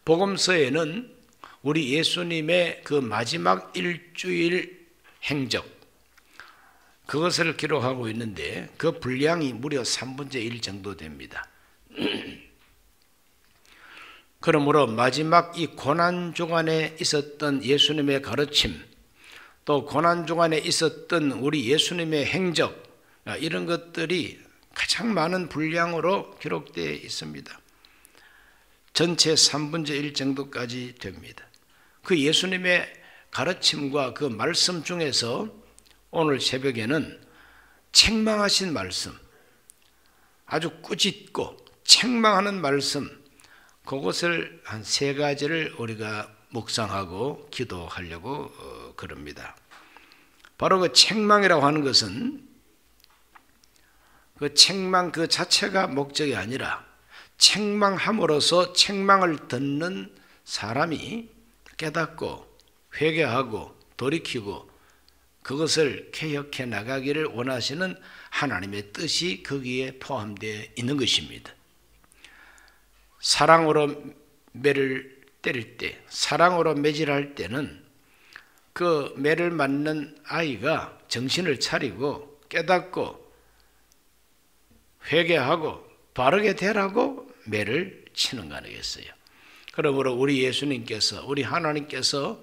복음서에는 우리 예수님의 그 마지막 일주일 행적, 그것을 기록하고 있는데 그 분량이 무려 3분의 1 정도 됩니다. 그러므로 마지막 이 고난주간에 있었던 예수님의 가르침, 또 고난주간에 있었던 우리 예수님의 행적, 이런 것들이 가장 많은 분량으로 기록되어 있습니다. 전체 3분의 1 정도까지 됩니다. 그 예수님의 가르침과 그 말씀 중에서 오늘 새벽에는 책망하신 말씀, 아주 꾸짖고 책망하는 말씀, 그것을 한 3가지를 우리가 묵상하고 기도하려고 그럽니다. 바로 그 책망이라고 하는 것은 그 책망 그 자체가 목적이 아니라 책망함으로써 책망을 듣는 사람이 깨닫고 회개하고 돌이키고 그것을 개혁해 나가기를 원하시는 하나님의 뜻이 거기에 포함되어 있는 것입니다. 사랑으로 매를 때릴 때, 사랑으로 매질할 때는 그 매를 맞는 아이가 정신을 차리고 깨닫고 회개하고 바르게 되라고 매를 치는 거 아니겠어요? 그러므로 우리 예수님께서, 우리 하나님께서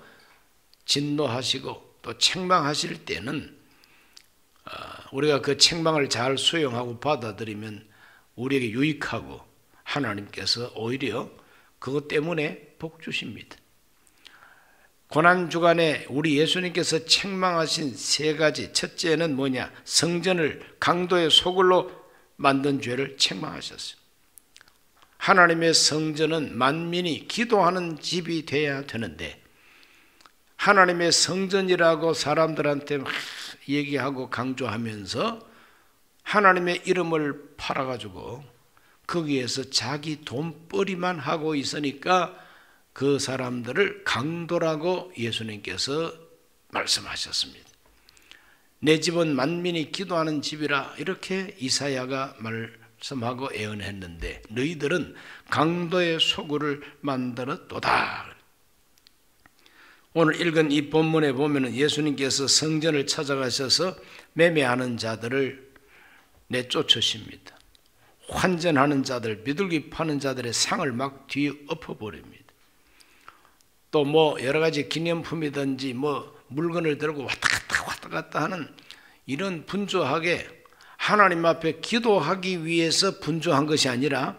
진노하시고 또 책망하실 때는 우리가 그 책망을 잘 수용하고 받아들이면 우리에게 유익하고 하나님께서 오히려 그것 때문에 복 주십니다. 고난주간에 우리 예수님께서 책망하신 3가지, 첫째는 뭐냐? 성전을 강도의 소굴로 만든 죄를 책망하셨어요. 하나님의 성전은 만민이 기도하는 집이 되어야 되는데 하나님의 성전이라고 사람들한테 막 얘기하고 강조하면서 하나님의 이름을 팔아가지고 거기에서 자기 돈벌이만 하고 있으니까 그 사람들을 강도라고 예수님께서 말씀하셨습니다. 내 집은 만민이 기도하는 집이라 이렇게 이사야가 말씀하고 예언했는데 너희들은 강도의 소굴을 만들었도다. 오늘 읽은 이 본문에 보면 예수님께서 성전을 찾아가셔서 매매하는 자들을 내쫓으십니다. 환전하는 자들, 비둘기 파는 자들의 상을 막 뒤에 엎어버립니다. 또 뭐 여러 가지 기념품이든지 뭐 물건을 들고 왔다 갔다 하는 이런 분주하게 하나님 앞에 기도하기 위해서 분주한 것이 아니라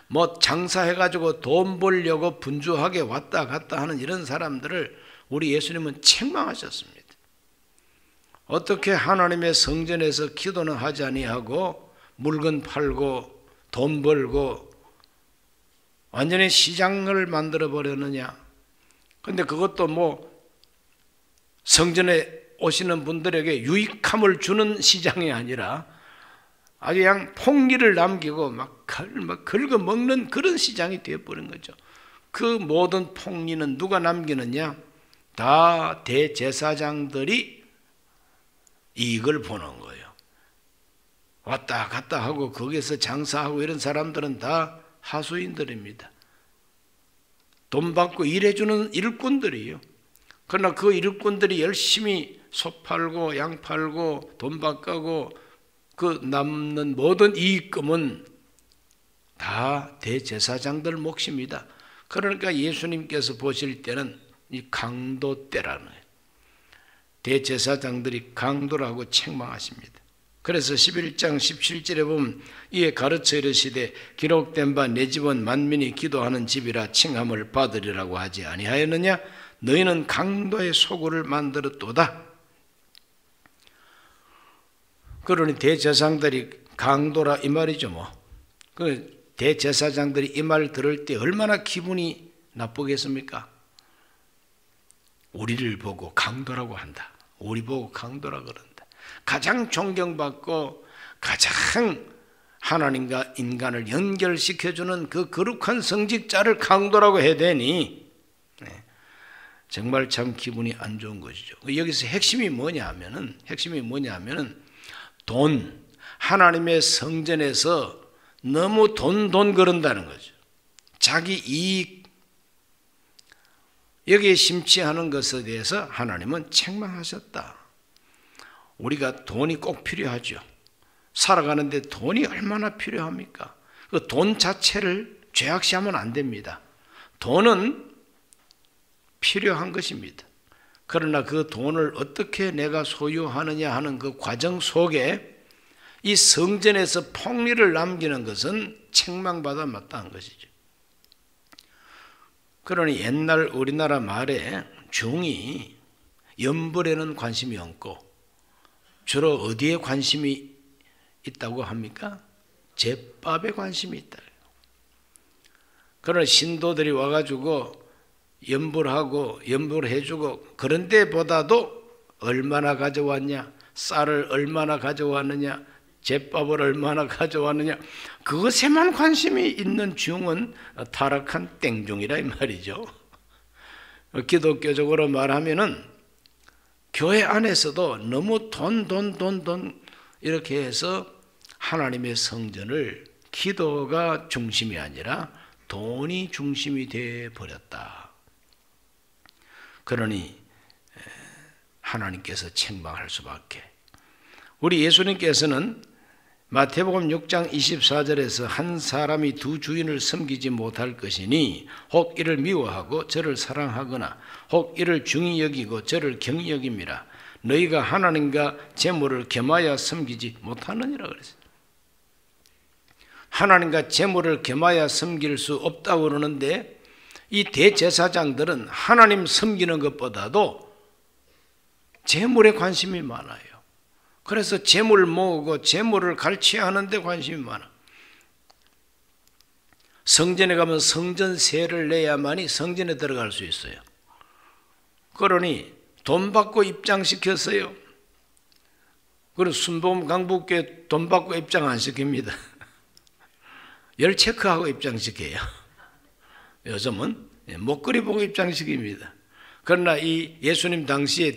뭐 장사해가지고 돈 벌려고 분주하게 왔다 갔다 하는 이런 사람들을 우리 예수님은 책망하셨습니다. 어떻게 하나님의 성전에서 기도는 하지 아니하고 물건 팔고 돈 벌고 완전히 시장을 만들어 버렸느냐? 근데 그것도 뭐 성전에 오시는 분들에게 유익함을 주는 시장이 아니라 아주 그냥 폭리를 남기고 막 긁어 먹는 그런 시장이 되어버린 거죠. 그 모든 폭리는 누가 남기느냐? 다 대제사장들이 이익을 보는 거예요. 왔다 갔다 하고 거기에서 장사하고 이런 사람들은 다 하수인들입니다. 돈 받고 일해주는 일꾼들이에요. 그러나 그 일꾼들이 열심히 소 팔고 양 팔고 돈 바꾸고 그 남는 모든 이익금은 다 대제사장들 몫입니다. 그러니까 예수님께서 보실 때는 이 강도 때라는 거예요. 대제사장들이 강도라고 책망하십니다. 그래서 11장 17절에 보면 이에 가르쳐 이르시되 기록된 바 내 집은 만민이 기도하는 집이라 칭함을 받으리라고 하지 아니하였느냐? 너희는 강도의 소굴을 만들었도다. 그러니 대제사장들이 강도라 이 말이죠. 뭐 그 대제사장들이 이 말 들을 때 얼마나 기분이 나쁘겠습니까? 우리를 보고 강도라고 한다. 우리 보고 강도라 그런다. 가장 존경받고 가장 하나님과 인간을 연결시켜주는 그 거룩한 성직자를 강도라고 해야 되니 정말 참 기분이 안 좋은 것이죠. 여기서 핵심이 뭐냐 하면은 돈, 하나님의 성전에서 너무 돈 그런다는 거죠. 자기 이익 여기에 심취하는 것에 대해서 하나님은 책망하셨다. 우리가 돈이 꼭 필요하죠. 살아가는데 돈이 얼마나 필요합니까? 그 돈 자체를 죄악시하면 안 됩니다. 돈은 필요한 것입니다. 그러나 그 돈을 어떻게 내가 소유하느냐 하는 그 과정 속에 이 성전에서 폭리를 남기는 것은 책망받아 마땅한 것이죠. 그러니 옛날 우리나라 말에 중이 연불에는 관심이 없고 주로 어디에 관심이 있다고 합니까? 제밥에 관심이 있다. 그러나 신도들이 와가지고 연불하고 연불해주고 그런 데보다도 얼마나 가져왔냐, 쌀을 얼마나 가져왔느냐, 제밥을 얼마나 가져왔느냐, 그것에만 관심이 있는 중은 타락한 땡중이라 이 말이죠. 기독교적으로 말하면은 교회 안에서도 너무 돈 이렇게 해서 하나님의 성전을 기도가 중심이 아니라 돈이 중심이 되어 버렸다. 그러니 하나님께서 책망할 수밖에. 우리 예수님께서는 마태복음 6장 24절에서 한 사람이 두 주인을 섬기지 못할 것이니 혹 이를 미워하고 저를 사랑하거나 혹 이를 중히 여기고 저를 경히 여김이라. 너희가 하나님과 재물을 겸하여 섬기지 못하느니라 그랬어요. 하나님과 재물을 겸하여 섬길 수 없다고 그러는데 이 대제사장들은 하나님 섬기는 것보다도 재물에 관심이 많아요. 그래서 재물 모으고 재물을 갈취하는 데 관심이 많아. 성전에 가면 성전세를 내야만이 성전에 들어갈 수 있어요. 그러니 돈 받고 입장시켰어요. 그리고 순복음 강북교회 돈 받고 입장 안 시킵니다. 열 체크하고 입장시켜요. 요즘은 목걸이 보고 입장시킵니다. 그러나 이 예수님 당시의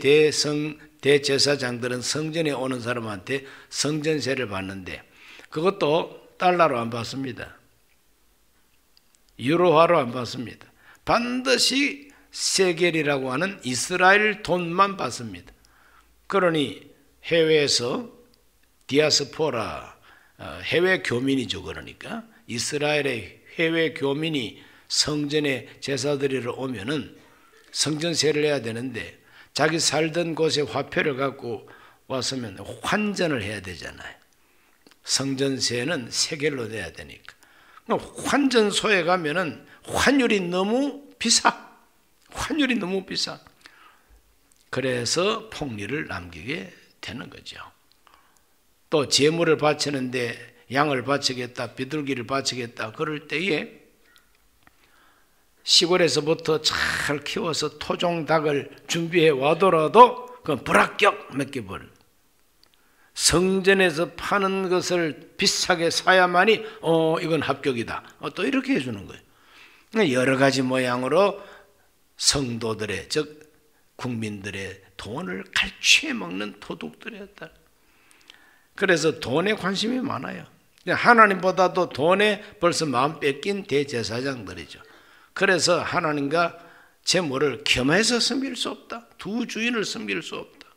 대제사장들은 성전에 오는 사람한테 성전세를 받는데 그것도 달러로 안 받습니다. 유로화로 안 받습니다. 반드시 세겔이라고 하는 이스라엘 돈만 받습니다. 그러니 해외에서 디아스포라, 해외 교민이죠. 그러니까 이스라엘의 해외 교민이 성전에 제사 드리러 오면은 성전세를 내야 되는데 자기 살던 곳에 화폐를 갖고 왔으면 환전을 해야 되잖아요. 성전세는 세겔로 내야 되니까. 환전소에 가면은 환율이 너무 비싸. 환율이 너무 비싸. 그래서 폭리를 남기게 되는 거죠. 또 제물을 바치는데 양을 바치겠다, 비둘기를 바치겠다 그럴 때에 시골에서부터 잘 키워서 토종닭을 준비해 와더라도 그건 불합격 맡겨버려. 성전에서 파는 것을 비싸게 사야만이 이건 합격이다. 또 이렇게 해주는 거예요. 여러 가지 모양으로 성도들의 즉 국민들의 돈을 갈취해 먹는 도둑들이었다. 그래서 돈에 관심이 많아요. 하나님보다도 돈에 벌써 마음 뺏긴 대제사장들이죠. 그래서 하나님과 재물을 겸해서 섬길 수 없다. 두 주인을 섬길 수 없다.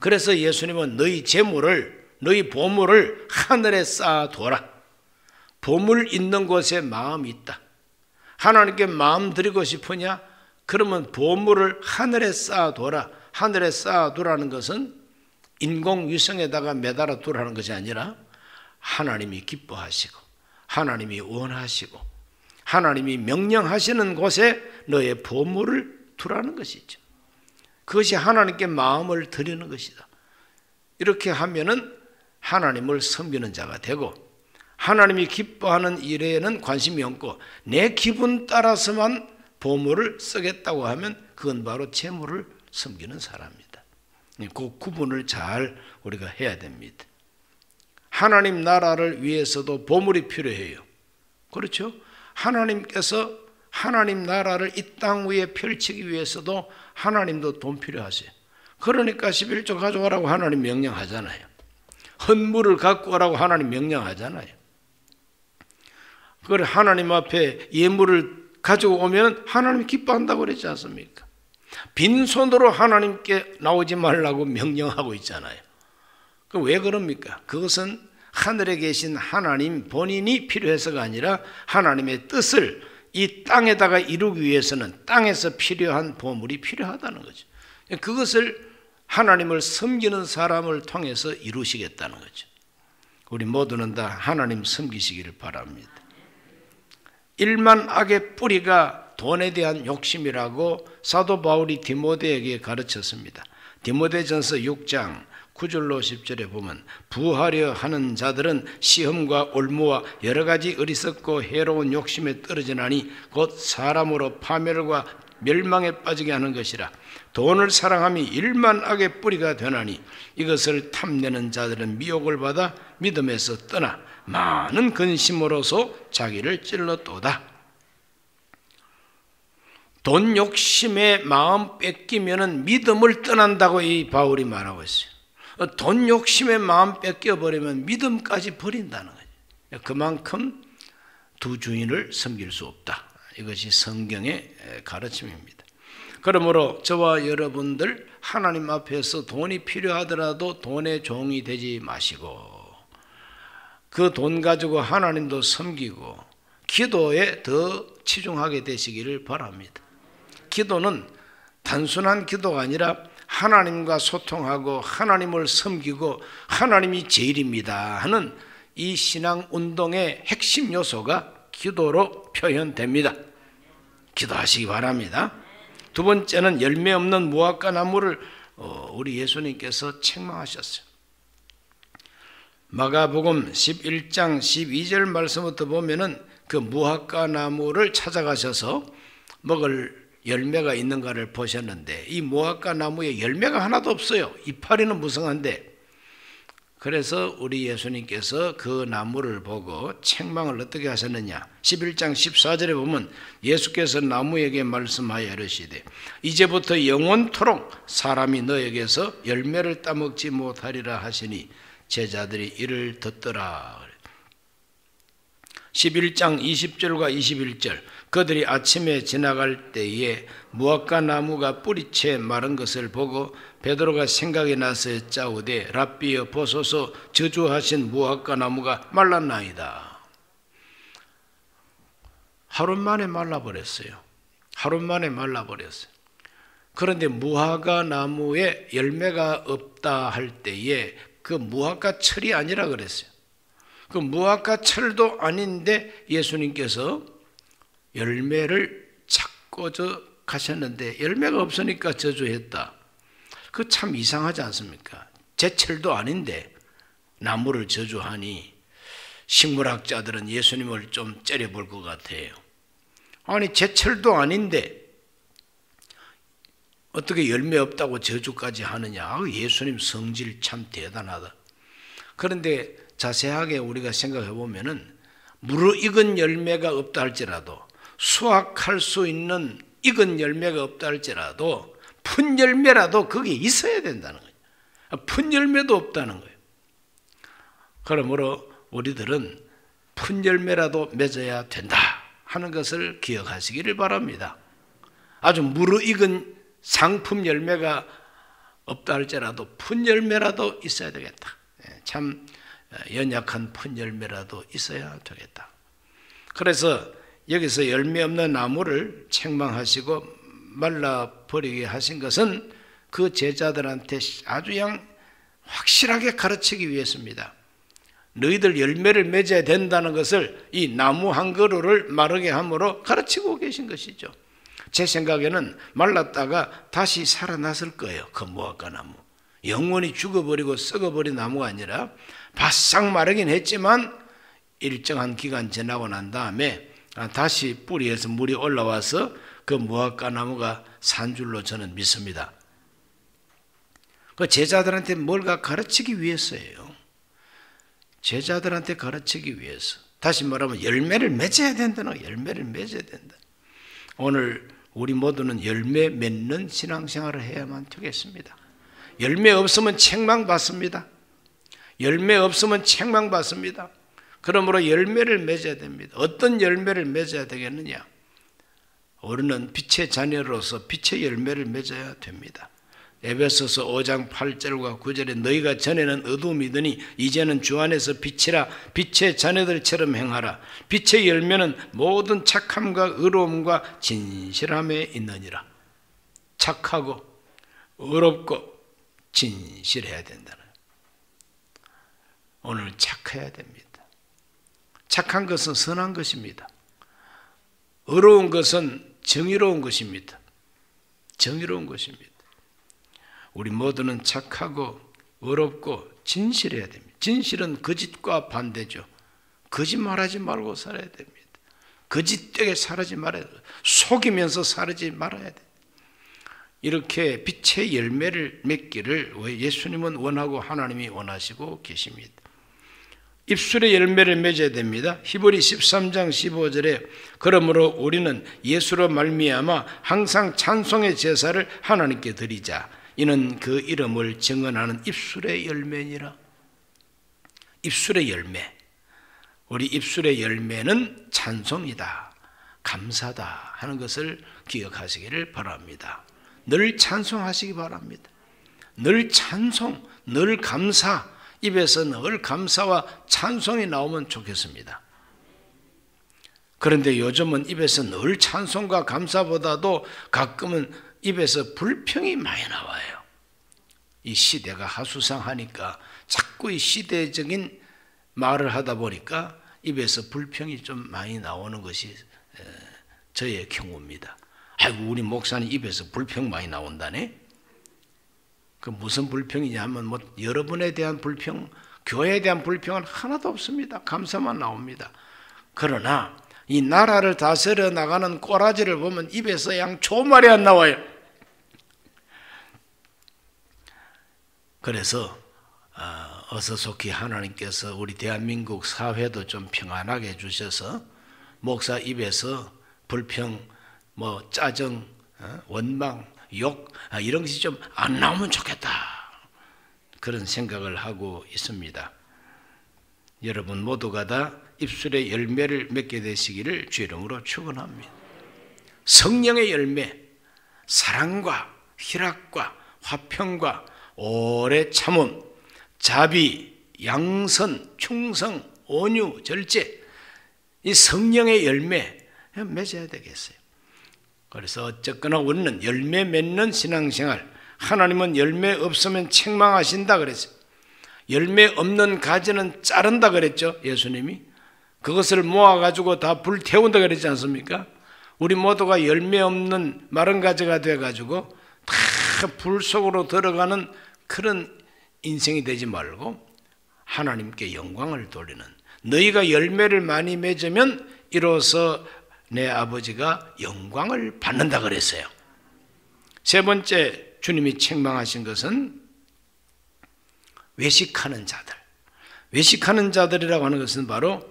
그래서 예수님은 너희 재물을, 너희 보물을 하늘에 쌓아둬라. 보물 있는 곳에 마음이 있다. 하나님께 마음 드리고 싶으냐? 그러면 보물을 하늘에 쌓아둬라. 하늘에 쌓아두라는 것은 인공위성에다가 매달아 두라는 것이 아니라 하나님이 기뻐하시고 하나님이 원하시고 하나님이 명령하시는 곳에 너의 보물을 두라는 것이죠. 그것이 하나님께 마음을 드리는 것이다. 이렇게 하면은 하나님을 섬기는 자가 되고 하나님이 기뻐하는 일에는 관심이 없고 내 기분 따라서만 보물을 쓰겠다고 하면 그건 바로 재물을 섬기는 사람입니다. 그 구분을 잘 우리가 해야 됩니다. 하나님 나라를 위해서도 보물이 필요해요. 그렇죠? 하나님께서 하나님 나라를 이 땅 위에 펼치기 위해서도 하나님도 돈 필요하세요. 그러니까 11조 가져오라고 하나님 명령하잖아요. 헌물을 갖고 오라고 하나님 명령하잖아요. 그걸 하나님 앞에 예물을 가지고 오면 하나님 기뻐한다고 그랬지 않습니까? 빈손으로 하나님께 나오지 말라고 명령하고 있잖아요. 그 왜 그럽니까? 그것은 하늘에 계신 하나님 본인이 필요해서가 아니라 하나님의 뜻을 이 땅에다가 이루기 위해서는 땅에서 필요한 보물이 필요하다는 거죠. 그것을 하나님을 섬기는 사람을 통해서 이루시겠다는 거죠. 우리 모두는 다 하나님 섬기시기를 바랍니다. 일만 악의 뿌리가 돈에 대한 욕심이라고 사도 바울이 디모데에게 가르쳤습니다. 디모데전서 6장 9절로 10절에 보면 부하려 하는 자들은 시험과 올무와 여러 가지 어리석고 해로운 욕심에 떨어지나니 곧 사람으로 파멸과 멸망에 빠지게 하는 것이라. 돈을 사랑함이 일만 악의 뿌리가 되나니 이것을 탐내는 자들은 미혹을 받아 믿음에서 떠나 많은 근심으로서 자기를 찔렀도다. 돈 욕심에 마음 뺏기면은 믿음을 떠난다고 이 바울이 말하고 있어요. 돈 욕심에 마음 뺏겨버리면 믿음까지 버린다는 거죠. 그만큼 두 주인을 섬길 수 없다. 이것이 성경의 가르침입니다. 그러므로 저와 여러분들 하나님 앞에서 돈이 필요하더라도 돈의 종이 되지 마시고 그 돈 가지고 하나님도 섬기고 기도에 더 치중하게 되시기를 바랍니다. 기도는 단순한 기도가 아니라 하나님과 소통하고 하나님을 섬기고 하나님이 제일입니다 하는 이 신앙 운동의 핵심 요소가 기도로 표현됩니다. 기도하시기 바랍니다. 두 번째는 열매 없는 무화과 나무를 우리 예수님께서 책망하셨어요. 마가복음 11장 12절 말씀부터 보면은 그 무화과 나무를 찾아가셔서 먹을 열매가 있는가를 보셨는데 이 무화과 나무에 열매가 하나도 없어요. 이파리는 무성한데. 그래서 우리 예수님께서 그 나무를 보고 책망을 어떻게 하셨느냐. 11장 14절에 보면 예수께서 나무에게 말씀하여 이르시되 이제부터 영원토록 사람이 너에게서 열매를 따먹지 못하리라 하시니 제자들이 이를 듣더라. 11장 20절과 21절 그들이 아침에 지나갈 때에 무화과 나무가 뿌리채 마른 것을 보고 베드로가 생각이 나서 짜우되 랍비여 보소서 저주하신 무화과 나무가 말랐나이다. 하루 만에 말라버렸어요. 하루 만에 말라버렸어요. 그런데 무화과 나무에 열매가 없다 할 때에 그 무화과 철이 아니라 그랬어요. 그 무화과 철도 아닌데 예수님께서 열매를 찾고 가셨는데 열매가 없으니까 저주했다. 그 참 이상하지 않습니까? 제철도 아닌데 나무를 저주하니 식물학자들은 예수님을 좀 째려볼 것 같아요. 아니 제철도 아닌데 어떻게 열매 없다고 저주까지 하느냐. 예수님 성질 참 대단하다. 그런데 자세하게 우리가 생각해 보면은 무르익은 열매가 없다 할지라도 수확할 수 있는 익은 열매가 없다 할지라도 푼 열매라도 거기에 있어야 된다는 거예요. 푼 열매도 없다는 거예요. 그러므로 우리들은 푼 열매라도 맺어야 된다 하는 것을 기억하시기를 바랍니다. 아주 무르익은 상품 열매가 없다 할지라도 푼 열매라도 있어야 되겠다. 참 연약한 푼 열매라도 있어야 되겠다. 그래서 여기서 열매 없는 나무를 책망하시고 말라버리게 하신 것은 그 제자들한테 아주 그냥 확실하게 가르치기 위해서입니다. 너희들 열매를 맺어야 된다는 것을 이 나무 한 그루를 마르게 함으로 가르치고 계신 것이죠. 제 생각에는 말랐다가 다시 살아났을 거예요. 그 무화과 나무. 영원히 죽어버리고 썩어버린 나무가 아니라 바싹 마르긴 했지만 일정한 기간 지나고 난 다음에 다시 뿌리에서 물이 올라와서 그 무화과 나무가 산 줄로 저는 믿습니다. 그 제자들한테 뭔가 가르치기 위해서예요. 제자들한테 가르치기 위해서. 다시 말하면 열매를 맺어야 된다는 거예요. 열매를 맺어야 된다. 오늘 우리 모두는 열매 맺는 신앙생활을 해야만 되겠습니다. 열매 없으면 책망받습니다. 열매 없으면 책망받습니다. 그러므로 열매를 맺어야 됩니다. 어떤 열매를 맺어야 되겠느냐? 우리는 빛의 자녀로서 빛의 열매를 맺어야 됩니다. 에베소서 5장 8절과 9절에 너희가 전에는 어두움이더니 이제는 주 안에서 빛이라 빛의 자녀들처럼 행하라. 빛의 열매는 모든 착함과 의로움과 진실함에 있느니라. 착하고 의롭고 진실해야 된다는 거예요. 오늘 착해야 됩니다. 착한 것은 선한 것입니다. 의로운 것은 정의로운 것입니다. 정의로운 것입니다. 우리 모두는 착하고 의롭고 진실해야 됩니다. 진실은 거짓과 반대죠. 거짓말하지 말고 살아야 됩니다. 거짓되게 살지 말아야 돼요. 속이면서 살지 말아야 돼요. 이렇게 빛의 열매를 맺기를 예수님은 원하고 하나님이 원하시고 계십니다. 입술의 열매를 맺어야 됩니다. 히브리 13장 15절에 그러므로 우리는 예수로 말미암아 항상 찬송의 제사를 하나님께 드리자. 이는 그 이름을 증언하는 입술의 열매니라. 입술의 열매. 우리 입술의 열매는 찬송이다, 감사다 하는 것을 기억하시기를 바랍니다. 늘 찬송하시기 바랍니다. 늘 찬송, 늘 감사, 입에서 늘 감사와 찬송이 나오면 좋겠습니다. 그런데 요즘은 입에서 늘 찬송과 감사보다도 가끔은 입에서 불평이 많이 나와요. 이 시대가 하수상하니까 자꾸 이 시대적인 말을 하다 보니까 입에서 불평이 좀 많이 나오는 것이 저의 경우입니다. 아이고 우리 목사님 입에서 불평 많이 나온다네. 그 무슨 불평이냐 하면 뭐 여러분에 대한 불평, 교회에 대한 불평은 하나도 없습니다. 감사만 나옵니다. 그러나 이 나라를 다스려 나가는 꼬라지를 보면 입에서 양초말이 안 나와요. 그래서 어서 속히 하나님께서 우리 대한민국 사회도 좀 평안하게 해주셔서 목사 입에서 불평, 뭐 짜증, 원망, 욕 이런 것이 좀 안 나오면 좋겠다. 그런 생각을 하고 있습니다. 여러분 모두가 다 입술의 열매를 맺게 되시기를 주 이름으로 축원합니다. 성령의 열매, 사랑과 희락과 화평과 오래 참음, 자비, 양선, 충성, 온유, 절제, 이 성령의 열매 맺어야 되겠어요. 그래서 어쨌거나 우리는 열매 맺는 신앙생활, 하나님은 열매 없으면 책망하신다 그랬어요. 열매 없는 가지는 자른다 그랬죠, 예수님이. 그것을 모아가지고 다 불태운다 그랬지 않습니까? 우리 모두가 열매 없는 마른 가지가 돼가지고 다 불 속으로 들어가는 그런 인생이 되지 말고 하나님께 영광을 돌리는, 너희가 열매를 많이 맺으면 이로써 내 아버지가 영광을 받는다 그랬어요. 세 번째 주님이 책망하신 것은 외식하는 자들. 외식하는 자들이라고 하는 것은 바로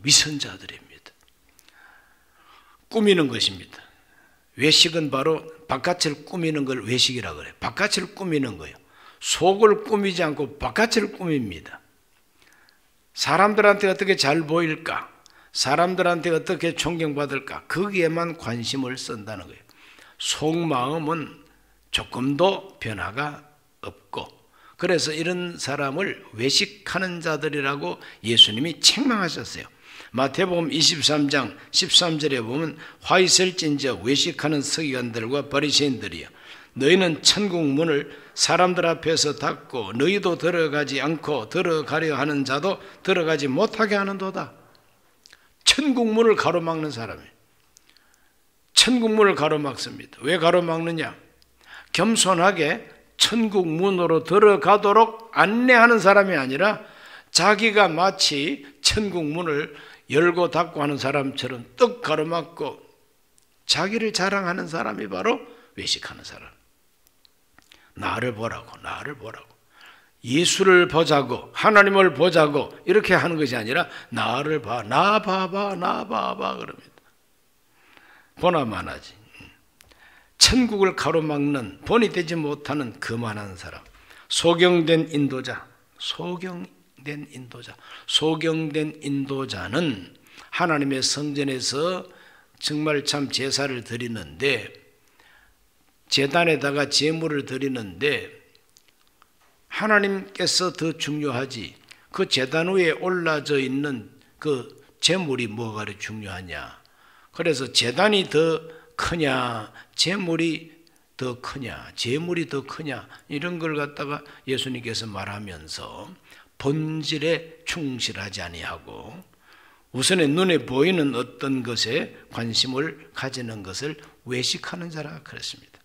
위선자들입니다. 꾸미는 것입니다. 외식은 바로 바깥을 꾸미는 걸 외식이라고 그래요. 바깥을 꾸미는 거예요. 속을 꾸미지 않고 바깥을 꾸밉니다. 사람들한테 어떻게 잘 보일까? 사람들한테 어떻게 존경받을까? 거기에만 관심을 쓴다는 거예요. 속마음은 조금도 변화가 없고, 그래서 이런 사람을 외식하는 자들이라고 예수님이 책망하셨어요. 마태복음 23장 13절에 보면 화 있을진저 외식하는 서기관들과 바리새인들이여, 너희는 천국 문을 사람들 앞에서 닫고 너희도 들어가지 않고 들어가려 하는 자도 들어가지 못하게 하는도다. 천국 문을 가로막는 사람이에요. 천국 문을 가로막습니다. 왜 가로막느냐? 겸손하게 천국 문으로 들어가도록 안내하는 사람이 아니라 자기가 마치 천국 문을 열고 닫고 하는 사람처럼 떡 가로막고 자기를 자랑하는 사람이 바로 외식하는 사람. 나를 보라고, 나를 보라고, 예수를 보자고, 하나님을 보자고 이렇게 하는 것이 아니라 나를 봐, 나 봐봐, 나 봐봐 그럽니다. 보나만 하지. 천국을 가로막는, 본이 되지 못하는 거만한 사람, 소경된 인도자, 소경된 인도자. 소경된 인도자는 하나님의 성전에서 정말 참 제사를 드리는데, 제단에다가 제물을 드리는데 하나님께서 더 중요하지 그 제단 위에 올라져 있는 그 제물이 뭐가 중요하냐. 그래서 제단이 더 크냐 제물이 더 크냐 제물이 더 크냐 이런 걸 갖다가 예수님께서 말하면서 본질에 충실하지 아니하고 우선에 눈에 보이는 어떤 것에 관심을 가지는 것을 외식하는 자라 그랬습니다.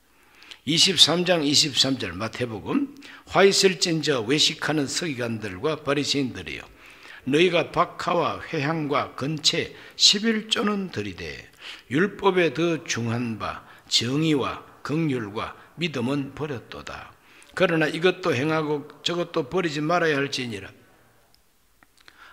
23장 23절 마태복음 화 있을진저 외식하는 서기관들과 바리새인들이여 너희가 박하와 회향과 건채 11조는 들이되 율법에 더 중한 바 정의와 긍휼과 믿음은 버렸도다. 그러나 이것도 행하고 저것도 버리지 말아야 할지니라.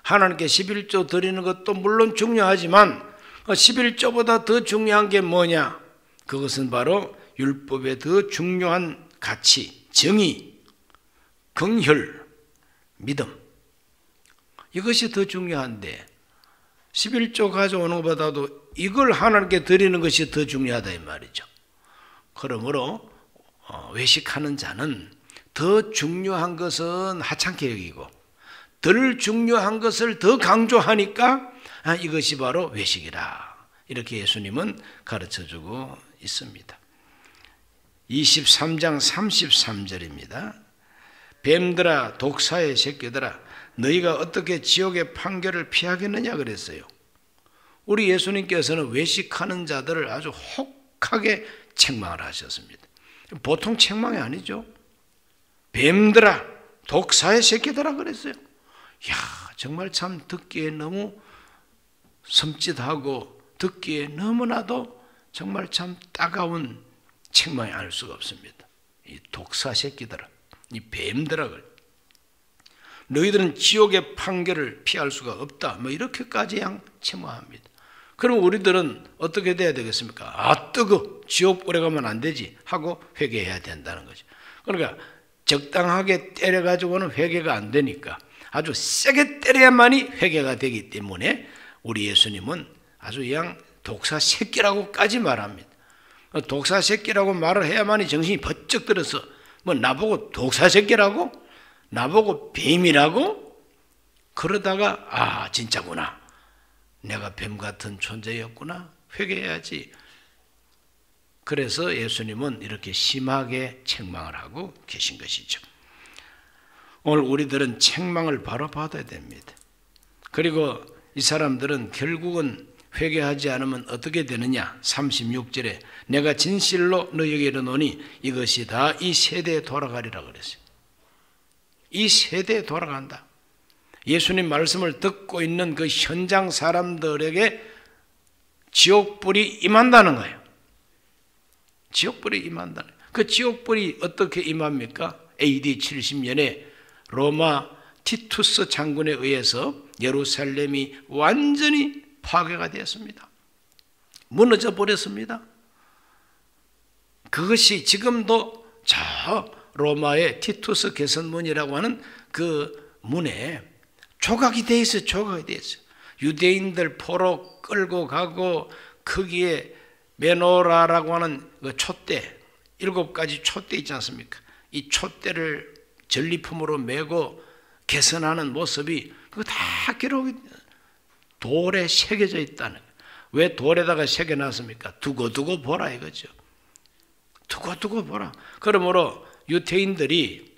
하나님께 11조 드리는 것도 물론 중요하지만 11조보다 더 중요한 게 뭐냐? 그것은 바로 율법에 더 중요한 가치, 정의, 긍휼, 믿음. 이것이 더 중요한데 11조 가져오는 것보다도 이걸 하나님께 드리는 것이 더 중요하다 이 말이죠. 그러므로 외식하는 자는 더 중요한 것은 하찮게 여기고 덜 중요한 것을 더 강조하니까 이것이 바로 외식이라. 이렇게 예수님은 가르쳐주고 있습니다. 23장 33절입니다. 뱀들아 독사의 새끼들아 너희가 어떻게 지옥의 판결을 피하겠느냐 그랬어요. 우리 예수님께서는 외식하는 자들을 아주 혹하게 책망을 하셨습니다. 보통 책망이 아니죠. 뱀들아 독사의 새끼들아 그랬어요. 야, 정말 참 듣기에 너무 섬찟하고 듣기에 너무나도 정말 참 따가운 책망이 알 수가 없습니다. 이 독사 새끼들아, 이 뱀들아 그래. 너희들은 지옥의 판결을 피할 수가 없다. 뭐 이렇게까지 책망합니다. 그럼 우리들은 어떻게 돼야 되겠습니까? 아 뜨거 지옥 오래 가면 안 되지 하고 회개해야 된다는 거죠. 그러니까 적당하게 때려가지고는 회개가 안 되니까 아주 세게 때려야만이 회개가 되기 때문에 우리 예수님은 아주 그냥 독사 새끼라고까지 말합니다. 독사 새끼라고 말을 해야만이 정신이 번쩍 들어서 뭐 나보고 독사 새끼라고? 나보고 뱀이라고? 그러다가 아 진짜구나. 내가 뱀 같은 존재였구나. 회개해야지. 그래서 예수님은 이렇게 심하게 책망을 하고 계신 것이죠. 오늘 우리들은 책망을 바로 받아야 됩니다. 그리고 이 사람들은 결국은 회개하지 않으면 어떻게 되느냐? 36절에 내가 진실로 너희에게 이르노니 이것이 다 이 세대에 돌아가리라 그랬어요. 이 세대에 돌아간다. 예수님 말씀을 듣고 있는 그 현장 사람들에게 지옥불이 임한다는 거예요. 지옥불이 임한다는 거예요. 그 지옥불이 어떻게 임합니까? AD 70년에 로마 티투스 장군에 의해서 예루살렘이 완전히 파괴가 되었습니다. 무너져 버렸습니다. 그것이 지금도 저 로마의 티투스 개선문이라고 하는 그 문에 조각이 되어 있어요. 조각이 되어 있어요. 유대인들 포로 끌고 가고 거기에 메노라라고 하는 그 촛대 7가지 촛대 있지 않습니까? 이 촛대를 전리품으로 메고 개선하는 모습이 그거 다 기록이 돌에 새겨져 있다는 거예요. 왜 돌에다가 새겨놨습니까? 두고 보라 이거죠. 두고 보라. 그러므로 유대인들이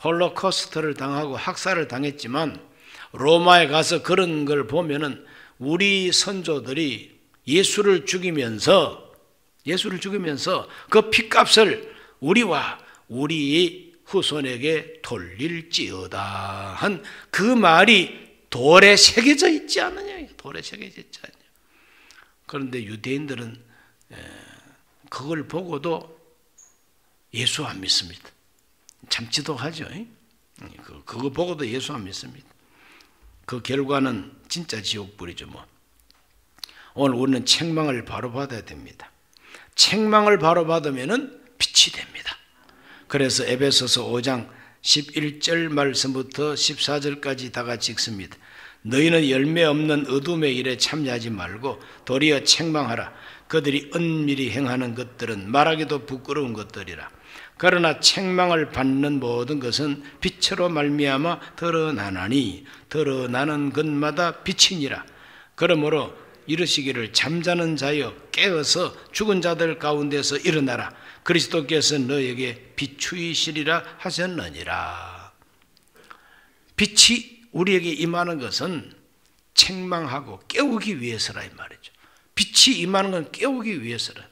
홀로코스트를 당하고 학살을 당했지만 로마에 가서 그런 걸 보면은 우리 선조들이 예수를 죽이면서 그 핏값을 우리와 우리 후손에게 돌릴지어다 한 그 말이 돌에 새겨져 있지 않느냐. 돌에 새겨져 있지 않느냐. 그런데 유대인들은 그걸 보고도 예수 안 믿습니다. 참 지독하죠. 그거 보고도 예수 안 믿습니다. 그 결과는 진짜 지옥불이죠. 뭐. 오늘 우리는 책망을 바로 받아야 됩니다. 책망을 바로 받으면 빛이 됩니다. 그래서 에베소서 5장 11절 말씀부터 14절까지 다 같이 읽습니다. 너희는 열매 없는 어둠의 일에 참여하지 말고 도리어 책망하라. 그들이 은밀히 행하는 것들은 말하기도 부끄러운 것들이라. 그러나 책망을 받는 모든 것은 빛으로 말미암아 드러나나니 드러나는 것마다 빛이니라. 그러므로 이르시기를 잠자는 자여 깨어서 죽은 자들 가운데서 일어나라. 그리스도께서 너에게 비추이시리라 하셨느니라. 빛이 우리에게 임하는 것은 책망하고 깨우기 위해서라 이 말이죠. 빛이 임하는 건 깨우기 위해서라.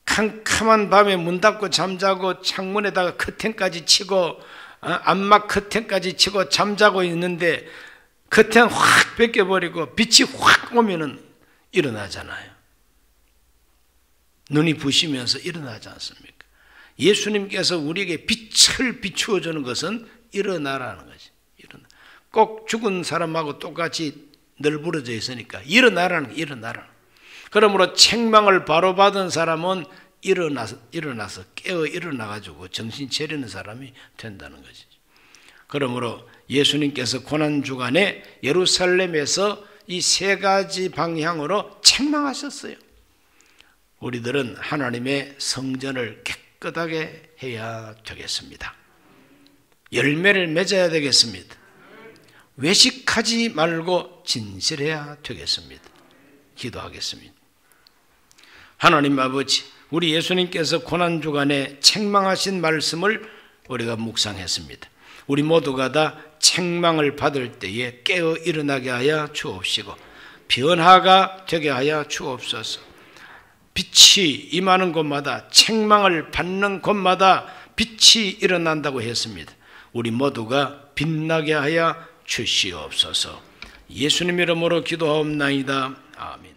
캄캄한 밤에 문 닫고 잠자고 창문에다가 커튼까지 치고 안막 커튼까지 치고 잠자고 있는데 커튼 확 벗겨버리고 빛이 확 오면은 일어나잖아요. 눈이 부시면서 일어나지 않습니까? 예수님께서 우리에게 빛을 비추어 주는 것은 일어나라는 거지. 꼭 죽은 사람하고 똑같이 널브러져 있으니까 일어나라는 거, 일어나라. 그러므로 책망을 바로 받은 사람은 일어나서 깨어 일어나가지고 정신 차리는 사람이 된다는 것이죠. 그러므로 예수님께서 고난주간에 예루살렘에서 이 세 가지 방향으로 책망하셨어요. 우리들은 하나님의 성전을 깨끗하게 해야 되겠습니다. 열매를 맺어야 되겠습니다. 외식하지 말고 진실해야 되겠습니다. 기도하겠습니다. 하나님 아버지, 우리 예수님께서 고난주간에 책망하신 말씀을 우리가 묵상했습니다. 우리 모두가 다 책망을 받을 때에 깨어 일어나게 하여 주옵시고 변화가 되게 하여 주옵소서. 빛이 임하는 곳마다 책망을 받는 곳마다 빛이 일어난다고 했습니다. 우리 모두가 빛나게 하여 주시옵소서. 예수님 이름으로 기도하옵나이다. 아멘.